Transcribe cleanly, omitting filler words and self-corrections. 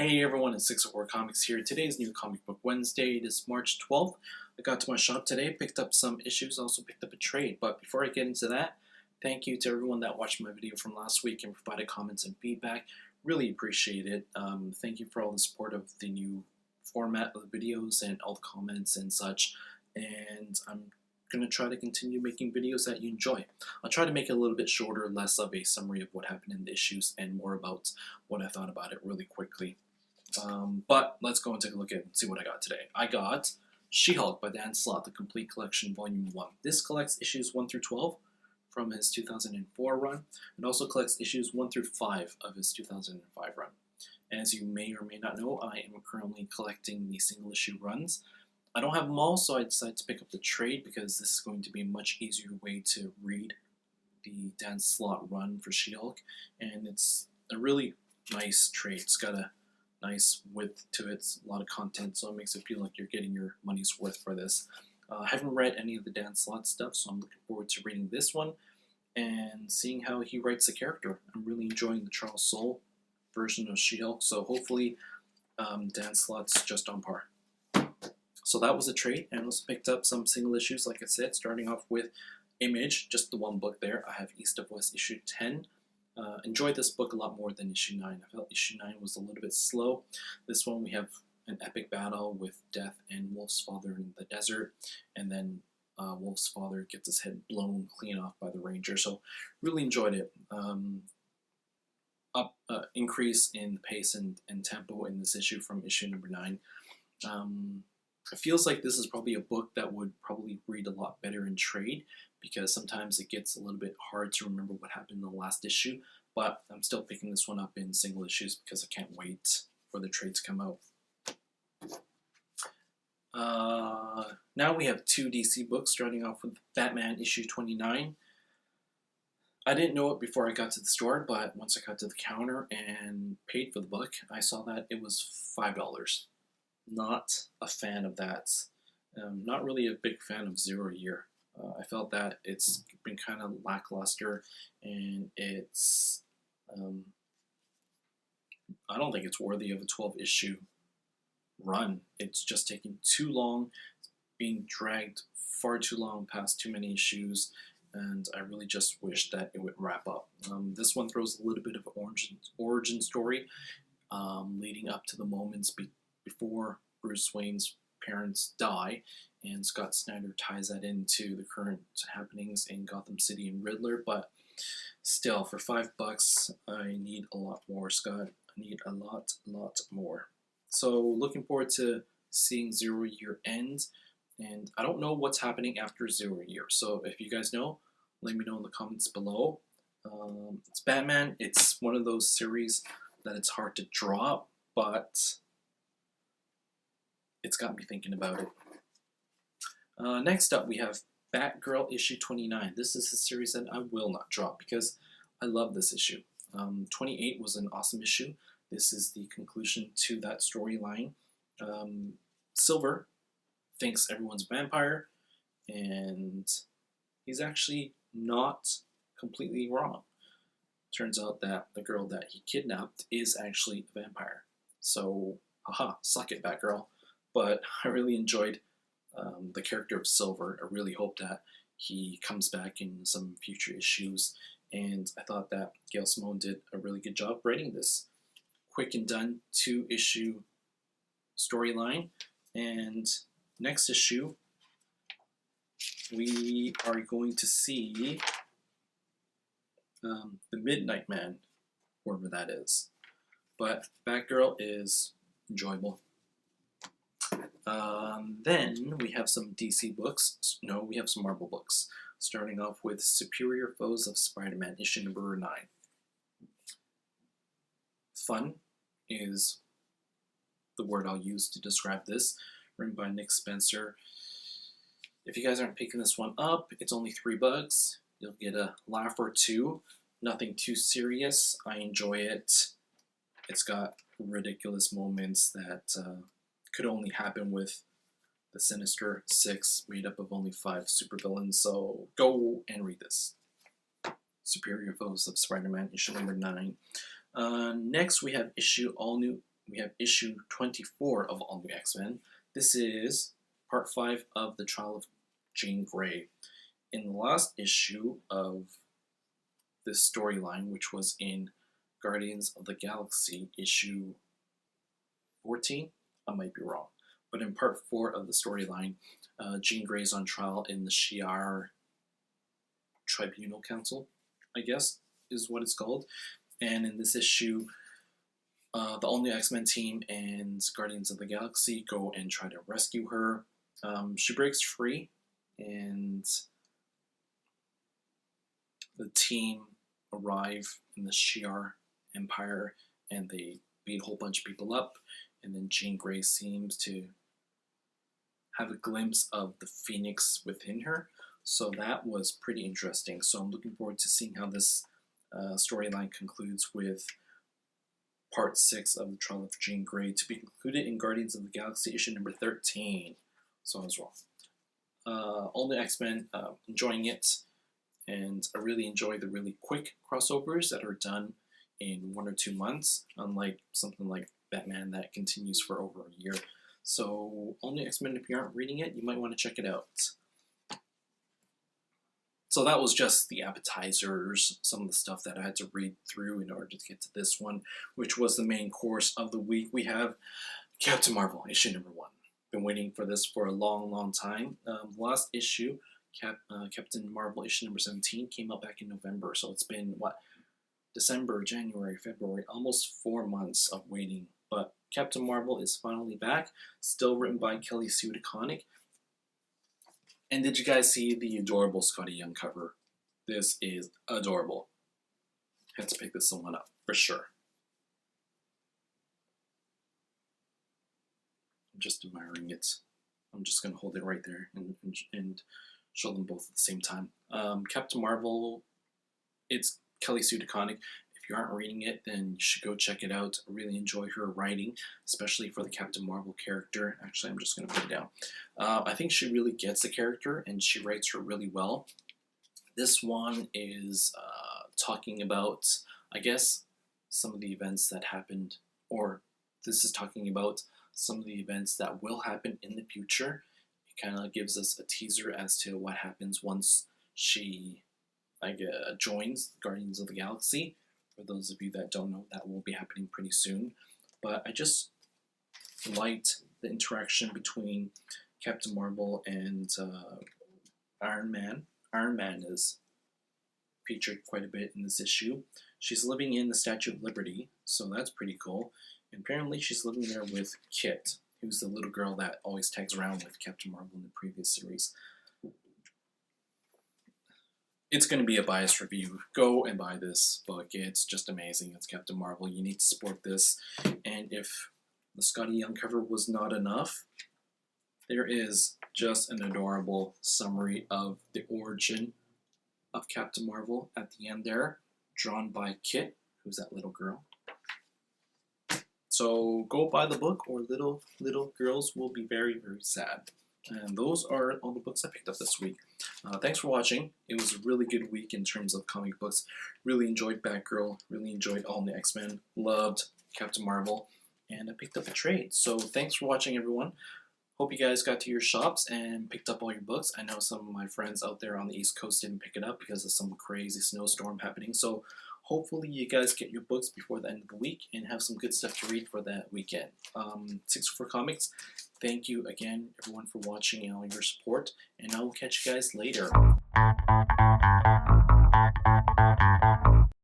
Hey everyone, it's 604 Comics here. Today's new Comic Book Wednesday. It is March 12th. I got to my shop today, picked up some issues, also picked up a trade. But before I get into that, thank you to everyone that watched my video from last week and provided comments and feedback. Really appreciate it. Thank you for all the support of the new format of the videos and all the comments and such. And I'm going to try to continue making videos that you enjoy. I'll try to make it a little bit shorter, less of a summary of what happened in the issues and more about what I thought about it really quickly. But let's go and take a look at it and see what I got today. I got She-Hulk by Dan Slott, the Complete Collection Volume 1. This collects issues 1 through 12 from his 2004 run, and also collects issues 1 through 5 of his 2005 run. As you may or may not know, I am currently collecting the single issue runs. I don't have them all, so I decided to pick up the trade because this is going to be a much easier way to read the Dan Slott run for She-Hulk, and it's a really nice trade. It's got a nice width to it, a lot of content, so it makes it feel like you're getting your money's worth for this. I haven't read any of the Dan Slott stuff, so I'm looking forward to reading this one and seeing how he writes the character. I'm really enjoying the Charles Soule version of She-Hulk, so hopefully Dan Slott's just on par. So that was a trade, and I also picked up some single issues, like I said, starting off with Image, just the one book there. I have East of West issue 10. Enjoyed this book a lot more than issue 9. I felt issue 9 was a little bit slow. This one we have an epic battle with Death and Wolf's father in the desert, and then Wolf's father gets his head blown clean off by the Ranger. So really enjoyed it. Increase in the pace and tempo in this issue from issue number 9. It feels like this is probably a book that would probably read a lot better in trade, because sometimes it gets a little bit hard to remember what happened in the last issue, but I'm still picking this one up in single issues because I can't wait for the trade to come out. Now we have two DC books, starting off with Batman issue 29. I didn't know it before I got to the store, but once I got to the counter and paid for the book, I saw that it was $5. Not a fan of that. Not really a big fan of Zero Year. I felt that it's been kind of lackluster, and it's I don't think it's worthy of a 12-issue run. It's just taking too long, being dragged far too long past too many issues, and I really just wish that it would wrap up. This one throws a little bit of an origin story leading up to the moments before Bruce Wayne's parents die, and Scott Snyder ties that into the current happenings in Gotham City and Riddler. But still, for $5, I need a lot more, Scott. I need a lot more. So looking forward to seeing Zero Year end, and I don't know what's happening after Zero Year. So if you guys know, let me know in the comments below. It's Batman. It's one of those series that it's hard to drop, but it's got me thinking about it. Next up, we have Batgirl issue 29. This is a series that I will not drop because I love this issue. 28 was an awesome issue. This is the conclusion to that storyline. Silver thinks everyone's a vampire, and he's actually not completely wrong. Turns out that the girl that he kidnapped is actually a vampire. So, haha, suck it, Batgirl. But I really enjoyed the character of Silver. I really hope that he comes back in some future issues, and I thought that Gail Simone did a really good job writing this. Quick and done 2-issue storyline, and next issue we are going to see the Midnight Man, whoever that is. But Batgirl is enjoyable. Then we have some DC books. No, we have some Marvel books. Starting off with Superior Foes of Spider-Man, issue number 9. Fun is the word I'll use to describe this. Written by Nick Spencer. If you guys aren't picking this one up, it's only $3. You'll get a laugh or two. Nothing too serious. I enjoy it. It's got ridiculous moments that could only happen with the Sinister Six, made up of only 5 supervillains. So go and read this. Superior Foes of Spider-Man, issue number 9. Next, we have all new we have issue 24 of All New X-Men. This is part 5 of the trial of Jean Grey. In the last issue of this storyline, which was in Guardians of the Galaxy issue 14, I might be wrong, but in part 4 of the storyline, Jean Grey's on trial in the Shi'ar Tribunal Council, I guess is what it's called. And in this issue, the All New X-Men team and Guardians of the Galaxy go and try to rescue her. She breaks free, and the team arrive in the Shi'ar Empire, and they beat a whole bunch of people up. And then Jean Grey seems to have a glimpse of the Phoenix within her. So that was pretty interesting. So I'm looking forward to seeing how this storyline concludes with part 6 of the trial of Jean Grey, to be concluded in Guardians of the Galaxy issue number 13. So I was wrong. All the X-Men, enjoying it, and I really enjoy the really quick crossovers that are done in 1 or 2 months, unlike something like Batman that continues for over a year. So All New X-Men, if you aren't reading it, you might want to check it out. So that was just the appetizers, some of the stuff that I had to read through in order to get to this one, which was the main course of the week. We have Captain Marvel, issue number 1. Been waiting for this for a long, long time. Last issue, Captain Marvel, issue number 17, came out back in November. So it's been, what, December, January, February, almost 4 months of waiting. But Captain Marvel is finally back, still written by Kelly Sue DeConnick. And did you guys see the adorable Scotty Young cover? This is adorable. Had to pick this one up, for sure. I'm just admiring it. I'm just going to hold it right there and show them both at the same time. Captain Marvel, it's Kelly Sue DeConnick. If you aren't reading it, then you should go check it out. I really enjoy her writing, especially for the Captain Marvel character. Actually, I'm just going to put it down. I think she really gets the character, and she writes her really well. This one is talking about, I guess, some of the events that happened, or this is talking about some of the events that will happen in the future. It kind of gives us a teaser as to what happens once she joins Guardians of the Galaxy. For those of you that don't know, that will be happening pretty soon. But I just liked the interaction between Captain Marvel and Iron Man. Iron Man is featured quite a bit in this issue. She's living in the Statue of Liberty, so that's pretty cool. And apparently she's living there with Kit, who's the little girl that always tags around with Captain Marvel in the previous series. It's going to be a biased review. Go and buy this book. It's just amazing. It's Captain Marvel. You need to support this. And if the Scotty Young cover was not enough, there is just an adorable summary of the origin of Captain Marvel at the end there, drawn by Kit, who's that little girl. So go buy the book, or little girls will be very, very sad. And those are all the books I picked up this week. Thanks for watching. It was a really good week in terms of comic books. Really enjoyed Batgirl. Really enjoyed All the X-Men. Loved Captain Marvel. And I picked up a trade. So thanks for watching, everyone. Hope you guys got to your shops and picked up all your books. I know some of my friends out there on the East Coast didn't pick it up because of some crazy snowstorm happening. So hopefully you guys get your books before the end of the week and have some good stuff to read for that weekend. 604 Comics, thank you again, everyone, for watching and all your support. And I will catch you guys later.